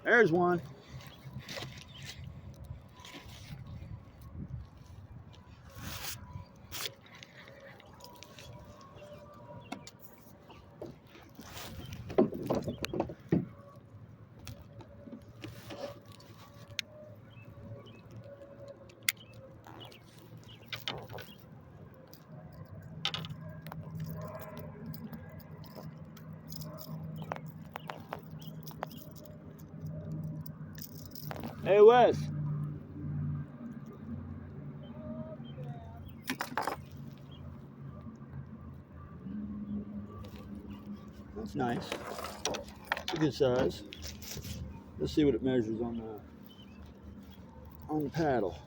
There's one. Hey, Wes. That's nice. It's a good size. Let's see what it measures on the paddle.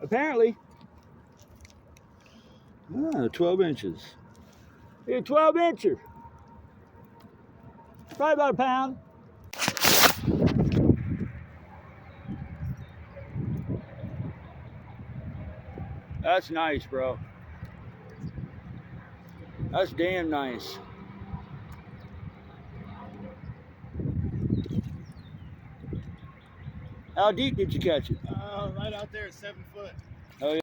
Apparently, 12 inches. Yeah, 12 incher. Probably about a pound. That's nice, bro. That's damn nice. How deep did you catch it? Right out there at 7 foot. Oh, yeah.